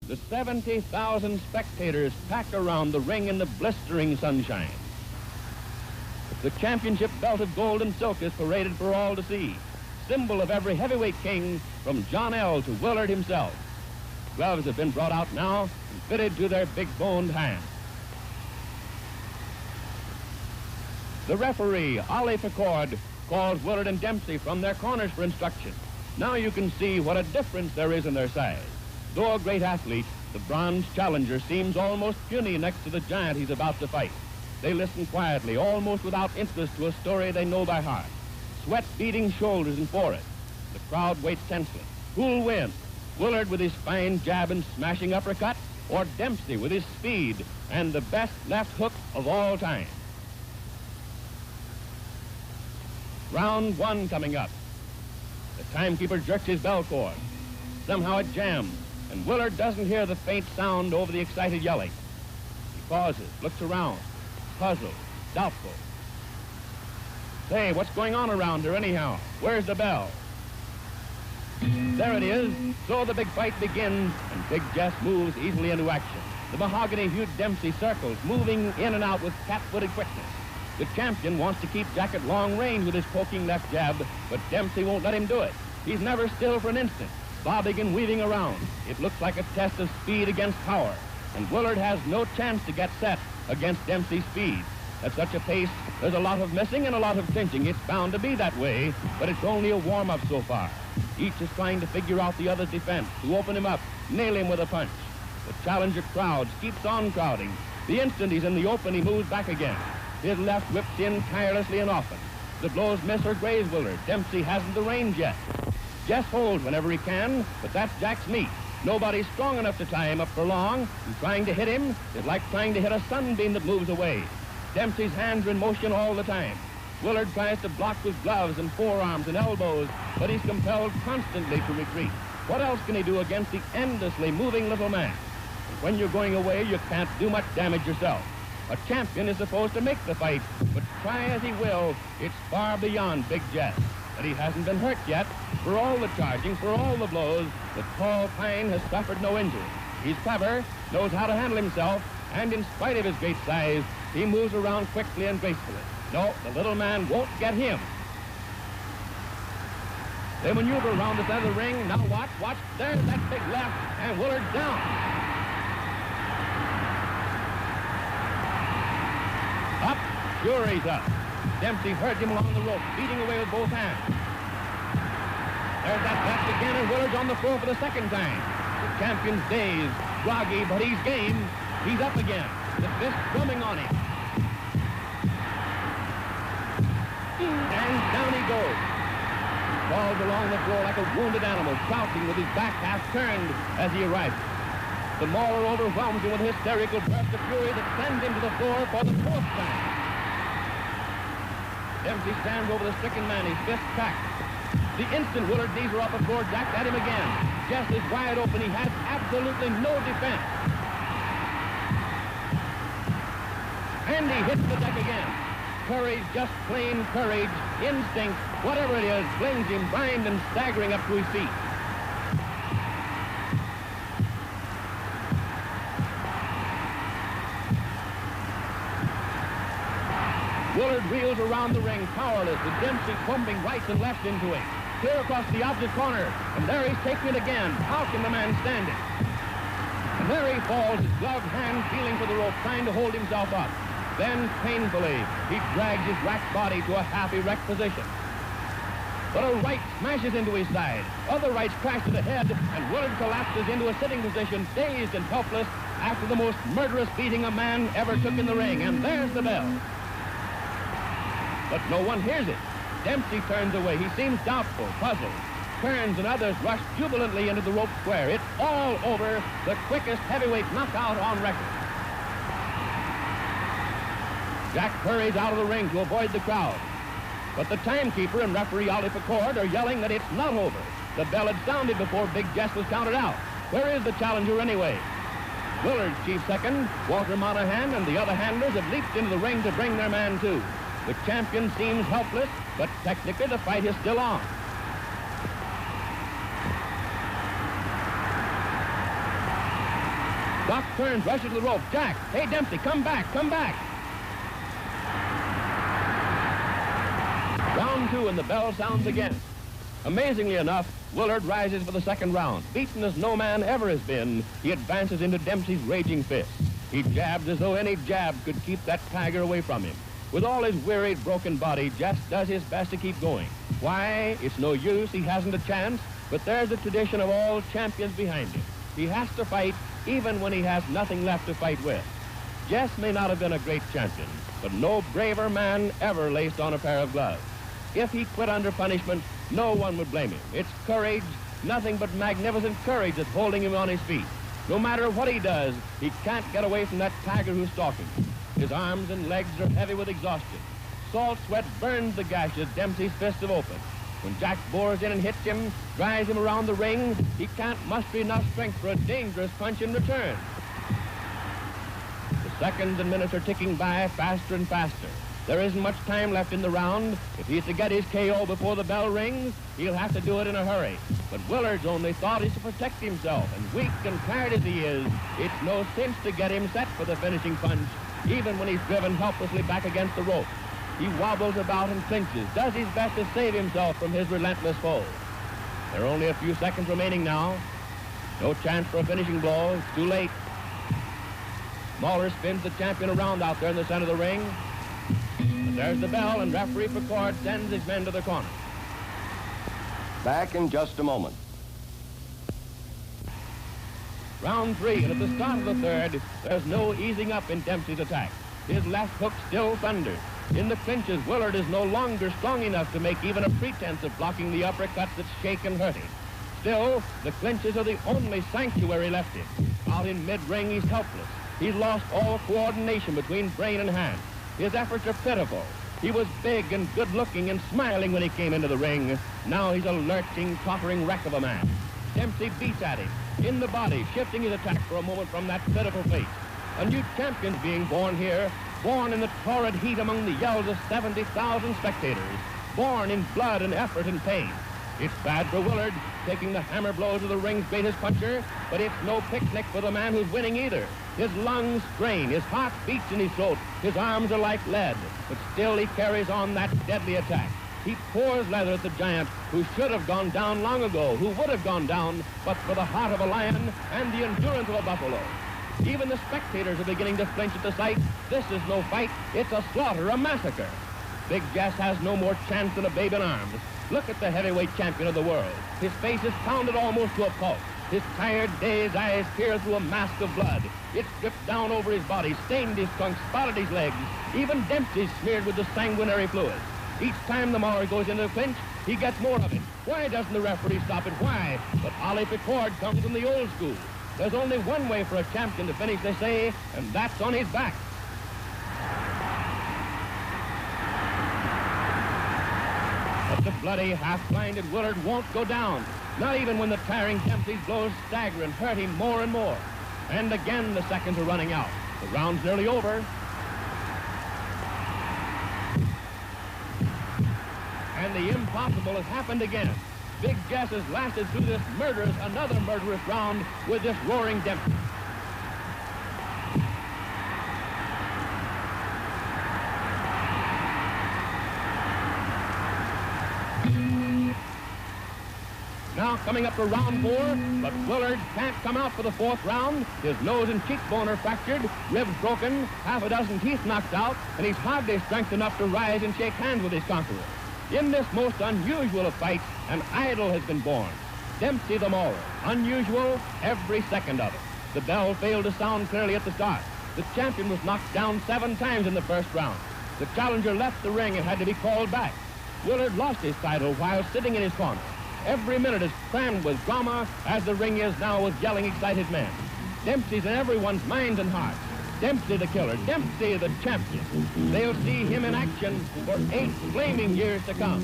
The 70,000 spectators pack around the ring in the blistering sunshine. The championship belt of gold and silk is paraded for all to see, symbol of every heavyweight king from John L. to Willard himself. Gloves have been brought out now and fitted to their big-boned hands. The referee, Ollie Picord, calls Willard and Dempsey from their corners for instruction. Now you can see what a difference there is in their size. Though a great athlete, the bronze challenger seems almost puny next to the giant he's about to fight. They listen quietly, almost without interest, to a story they know by heart. Sweat beading shoulders and forehead. The crowd waits tensely. Who'll win? Willard with his fine jab and smashing uppercut, or Dempsey with his speed and the best left hook of all time? Round one coming up. The timekeeper jerks his bell cord. Somehow it jams, and Willard doesn't hear the faint sound over the excited yelling. He pauses, looks around, puzzled, doubtful. Say, what's going on around here anyhow? Where's the bell? There it is. So the big fight begins, and Big Jess moves easily into action. The mahogany-hued Dempsey circles, moving in and out with cat-footed quickness. The champion wants to keep Jack at long range with his poking left jab, but Dempsey won't let him do it. He's never still for an instant, bobbing and weaving around. It looks like a test of speed against power, and Willard has no chance to get set against Dempsey's speed. At such a pace, there's a lot of missing and a lot of clinching. It's bound to be that way, but it's only a warm-up so far. Each is trying to figure out the other's defense, to open him up, nail him with a punch. The challenger crowd keeps on crowding. The instant he's in the open, he moves back again. His left whips in tirelessly and often. The blows miss or graze Willard. Dempsey hasn't the range yet. Jess holds whenever he can, but that's Jack's meat. Nobody's strong enough to tie him up for long, and trying to hit him is like trying to hit a sunbeam that moves away. Dempsey's hands are in motion all the time. Willard tries to block with gloves and forearms and elbows, but he's compelled constantly to retreat. What else can he do against the endlessly moving little man? And when you're going away, you can't do much damage yourself. A champion is supposed to make the fight, but try as he will, it's far beyond Big Jess. But he hasn't been hurt yet. For all the charging, for all the blows, the tall pine has suffered no injury. He's clever, knows how to handle himself, and in spite of his great size, he moves around quickly and gracefully. No, the little man won't get him. They maneuver around the center of the ring. Now watch. There's that big left, and Willard's down. Up, sure he's up. Dempsey heard him along the rope, beating away with both hands. There's that left again, and Willard's on the floor for the second time. The champion's dazed, groggy, but he's game. He's up again, the fist drumming on him. And down he goes. Falls along the floor like a wounded animal, crouching with his back half turned as he arrives. The mauler overwhelms him with a hysterical burst of fury that sends him to the floor for the fourth time. Dempsey stands over the stricken man, his fist cracked. The instant Willard's knees are off the floor, Jack at him again. Jess is wide open. He has absolutely no defense. And he hits the deck again. Courage, just plain courage, instinct, whatever it is, flings him blind and staggering up to his feet. Willard reels around the ring, powerless, with Dempsey pumping rights and lefts into him. Clear across the opposite corner, and there he's taking it again. How can the man stand it? And there he falls, his gloved hand feeling for the rope, trying to hold himself up. Then, painfully, he drags his racked body to a half-erect position. But a right smashes into his side. Other rights crash to the head, and Willard collapses into a sitting position, dazed and helpless, after the most murderous beating a man ever took in the ring. And there's the bell. But no one hears it. Dempsey turns away. He seems doubtful, puzzled. Turns and others rush jubilantly into the rope square. It's all over. The quickest heavyweight knockout on record. Jack hurries out of the ring to avoid the crowd. But the timekeeper and referee Ollie Picord are yelling that it's not over. The bell had sounded before Big Jess was counted out. Where is the challenger anyway? Willard's chief second, Walter Monahan, and the other handlers have leaped into the ring to bring their man too. The champion seems helpless, but technically the fight is still on. Doc turns, rushes to the rope. Jack, hey, Dempsey, come back, come back. Round 2, and the bell sounds again. Amazingly enough, Willard rises for the second round. Beaten as no man ever has been, he advances into Dempsey's raging fist. He jabs as though any jab could keep that tiger away from him. With all his wearied, broken body, Jess does his best to keep going. Why? It's no use. He hasn't a chance. But there's the tradition of all champions behind him. He has to fight even when he has nothing left to fight with. Jess may not have been a great champion, but no braver man ever laced on a pair of gloves. If he quit under punishment, no one would blame him. It's courage, nothing but magnificent courage that's holding him on his feet. No matter what he does, he can't get away from that tiger who's stalking him. His arms and legs are heavy with exhaustion. Salt sweat burns the gashes Dempsey's fists have opened. When Jack bores in and hits him, drives him around the ring, he can't muster enough strength for a dangerous punch in return. The seconds and minutes are ticking by faster and faster. There isn't much time left in the round. If he's to get his KO before the bell rings, he'll have to do it in a hurry. But Willard's only thought is to protect himself, and weak and tired as he is, it's no cinch to get him set for the finishing punch, even when he's driven helplessly back against the rope. He wobbles about and clinches, does his best to save himself from his relentless foe. There are only a few seconds remaining now. No chance for a finishing blow. It's too late. Mauler spins the champion around out there in the center of the ring. But there's the bell, and referee Picard sends his men to the corner. Back in just a moment. Round 3, and at the start of the third, there's no easing up in Dempsey's attack. His left hook still thunders. In the clinches, Willard is no longer strong enough to make even a pretense of blocking the uppercuts that shake and hurt him. Still, the clinches are the only sanctuary left him. Out in mid-ring, he's helpless. He's lost all coordination between brain and hand. His efforts are pitiful. He was big and good-looking and smiling when he came into the ring. Now he's a lurching, tottering wreck of a man. Dempsey beats at him, in the body, shifting his attack for a moment from that pitiful face. A new champion's being born here, born in the torrid heat among the yells of 70,000 spectators, born in blood and effort and pain. It's bad for Willard, taking the hammer blows of the ring's greatest puncher, but it's no picnic for the man who's winning either. His lungs strain, his heart beats in his throat, his arms are like lead, but still he carries on that deadly attack. He pours leather at the giant who should have gone down long ago, who would have gone down, but for the heart of a lion and the endurance of a buffalo. Even the spectators are beginning to flinch at the sight. This is no fight, it's a slaughter, a massacre. Big Jess has no more chance than a babe in arms. Look at the heavyweight champion of the world. His face is pounded almost to a pulp. His tired, dazed eyes peer through a mask of blood. It's dripped down over his body, stained his trunk, spotted his legs. Even Dempsey's smeared with the sanguinary fluid. Each time the Mauler goes into the clinch, he gets more of it. Why doesn't the referee stop it? Why? But Ollie Picard comes from the old school. There's only one way for a champion to finish, they say, and that's on his back. But the bloody, half-blinded Willard won't go down, not even when the tiring Dempsey's blows stagger and hurt him more and more. And again, the seconds are running out. The round's nearly over. And the impossible has happened again. Big Jess has lasted through this another murderous round with this roaring Dempsey. Now coming up to round 4, but Willard can't come out for the 4th round. His nose and cheekbone are fractured, ribs broken, half a dozen teeth knocked out, and he's hardly strength enough to rise and shake hands with his conqueror. In this most unusual of fights, an idol has been born. Dempsey the Mauler. Unusual, every second of it. The bell failed to sound clearly at the start. The champion was knocked down 7 times in the 1st round. The challenger left the ring and had to be called back. Willard lost his title while sitting in his corner. Every minute is crammed with drama, as the ring is now with yelling, excited men. Dempsey's in everyone's minds and hearts. Dempsey the killer, Dempsey the champion. They'll see him in action for 8 flaming years to come.